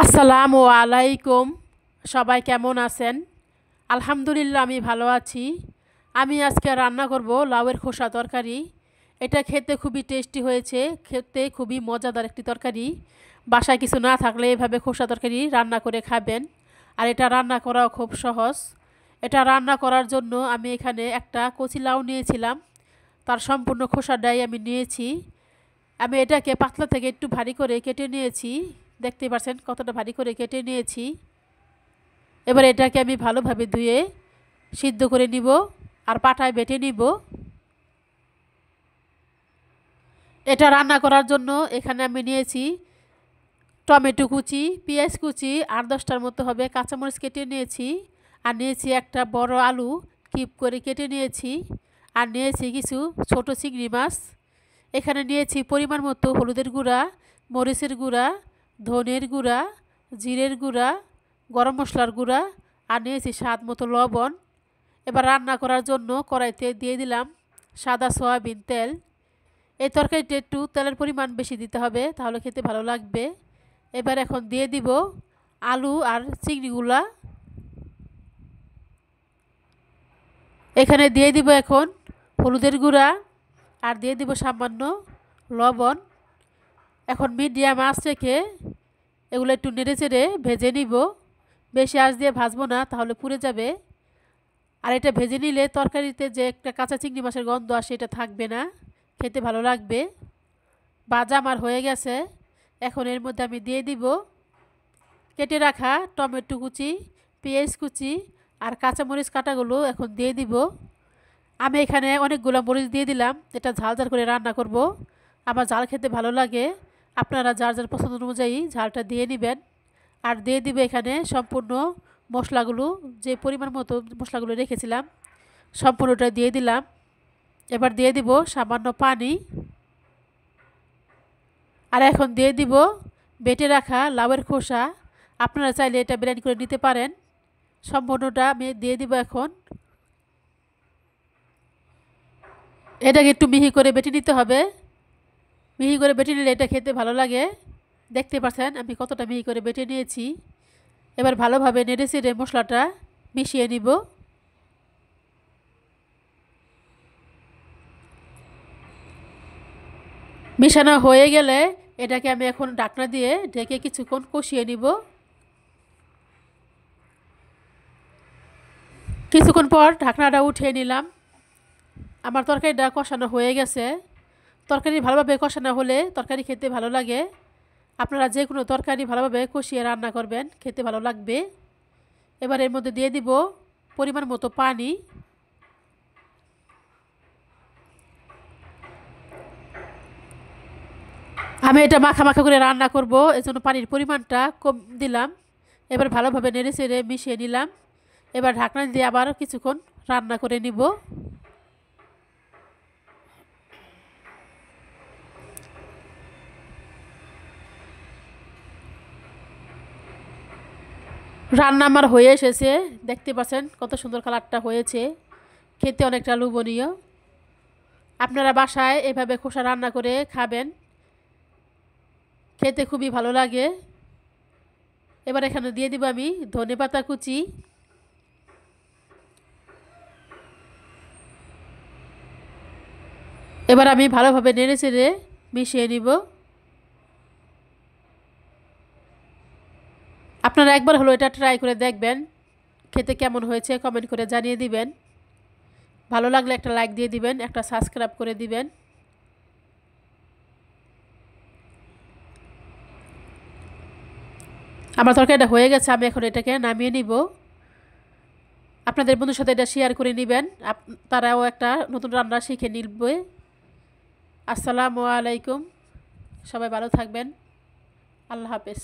আসসালামু আলাইকুম। সবাই কেমন আছেন? আলহামদুলিল্লাহ আমি ভালো আছি। আমি আজকে রান্না করব লাউয়ের খোসা তরকারি। এটা খেতে খুবই টেস্টি হয়েছে, খেতে খুবই মজাদার একটি তরকারি। বাসায় কিছু না থাকলে এভাবে খোসা তরকারি রান্না করে খাবেন। আর এটা রান্না করাও খুব সহজ। এটা রান্না করার জন্য আমি এখানে একটা কচি লাউ নিয়েছিলাম, তার সম্পূর্ণ খোসাটাই আমি নিয়েছি। আমি এটাকে পাতলা থেকে একটু ভারী করে কেটে নিয়েছি। দেখতে পাচ্ছেন কতটা ভারী করে কেটে নিয়েছি। এবার এটাকে আমি ভালোভাবে ধুয়ে সিদ্ধ করে নিব আর পাটায় বেটে নিব। এটা রান্না করার জন্য এখানে আমি নিয়েছি টমেটো কুচি, পেঁয়াজ কুচি, 8-10টার মতো হবে, কাঁচামরিচ কেটে নিয়েছি। আর নিয়েছি একটা বড় আলু কিপ করে কেটে নিয়েছি। আর নিয়েছি কিছু ছোট চিংড়ি মাছ। এখানে নিয়েছি পরিমাণ মতো হলুদের গুঁড়া, মরিচের গুঁড়া, ধনের গুঁড়া, জিরের গুঁড়া, গরম মশলার গুঁড়া। আর নিয়েছি স্বাদ মতো লবণ। এবার রান্না করার জন্য কড়াইতে দিয়ে দিলাম সাদা সয়াবিন তেল। এই তরকারিতে একটু তেলের পরিমাণ বেশি দিতে হবে, তাহলে খেতে ভালো লাগবে। এবার এখন দিয়ে দিব আলু আর চিংড়িগুলা। এখানে দিয়ে দিব এখন হলুদের গুঁড়া আর দিয়ে দিব সামান্য লবণ। এখন মিডিয়াম আঁচ রেখে এগুলো একটু নেড়ে চেড়ে ভেজে নিব। বেশি আঁচ দিয়ে ভাজবো না, তাহলে পুড়ে যাবে। আর এটা ভেজে নিলে তরকারিতে যে একটা কাঁচা চিংড়ি মাছের গন্ধ আসে এটা থাকবে না, খেতে ভালো লাগবে। ভাজা আমার হয়ে গেছে। এখন এর মধ্যে আমি দিয়ে দিব কেটে রাখা টমেটো কুচি, পেঁয়াজ কুচি আর কাঁচামরিচ কাটাগুলো এখন দিয়ে দিব। আমি এখানে অনেকগুলো মরিচ দিয়ে দিলাম, এটা ঝাল ঝাল করে রান্না করব। আমার ঝাল খেতে ভালো লাগে, আপনারা যার যার পছন্দ অনুযায়ী ঝালটা দিয়ে নেবেন। আর দিয়ে দিবে এখানে সম্পূর্ণ মশলাগুলো, যে পরিমাণ মতো মশলাগুলো রেখেছিলাম সম্পূর্ণটা দিয়ে দিলাম। এবার দিয়ে দিব সামান্য পানি। আর এখন দিয়ে দিব বেটে রাখা লাউয়ের খোসা। আপনারা চাইলে এটা ব্লেন্ড করে নিতে পারেন। সম্পূর্ণটা আমি দিয়ে দিব এখন। এটাকে একটু মিহি করে বেটে নিতে হবে। মিহি করে বেটে নিলে এটা খেতে ভালো লাগে। দেখতে পাচ্ছেন আমি কতটা মিহি করে বেটে নিয়েছি। এবার ভালোভাবে নেড়ে চেড়ে মশলাটা মিশিয়ে নিব। মিশানো হয়ে গেলে এটাকে আমি এখন ঢাকনা দিয়ে ঢেকে কিছুক্ষণ কষিয়ে নিব। কিছুক্ষণ পর ঢাকনাটা উঠিয়ে নিলাম। আমার তরকারিটা কষানো হয়ে গেছে। তরকারি ভালোভাবে কষানো হলে তরকারি খেতে ভালো লাগে। আপনারা যে কোনো তরকারি ভালোভাবে কষিয়ে রান্না করবেন, খেতে ভালো লাগবে। এবার এর মধ্যে দিয়ে দিব পরিমাণ মতো পানি। আমি এটা মাখা মাখা করে রান্না করব, এজন্য পানির পরিমাণটা কম দিলাম। এবার ভালোভাবে নেড়ে চেড়ে মিশিয়ে নিলাম। এবার ঢাকনা দিয়ে আবার কিছুক্ষণ রান্না করে নিব। রান্না আমার হয়ে এসেছে, দেখতে পাচ্ছেন কত সুন্দর কালারটা হয়েছে, খেতে অনেকটা লোভনীয়। আপনারা বাসায় এভাবে খোসা রান্না করে খাবেন, খেতে খুবই ভালো লাগে। এবার এখানে দিয়ে দিব আমি ধনেপাতা কুচি। এবার আমি ভালোভাবে নেড়ে চেড়ে মিশিয়ে নিব। আপনারা একবার হলো এটা ট্রাই করে দেখবেন, খেতে কেমন হয়েছে কমেন্ট করে জানিয়ে দিবেন। ভালো লাগলে একটা লাইক দিয়ে দিবেন, একটা সাবস্ক্রাইব করে দিবেন। আমার তরকারিটা হয়ে গেছে, আমি এখন এটাকে নামিয়ে নিব। আপনাদের বন্ধুর সাথে এটা শেয়ার করে নেবেন, তারাও একটা নতুন রান্না শিখে নিবে। আসসালামু আলাইকুম। সবাই ভালো থাকবেন। আল্লাহ হাফেজ।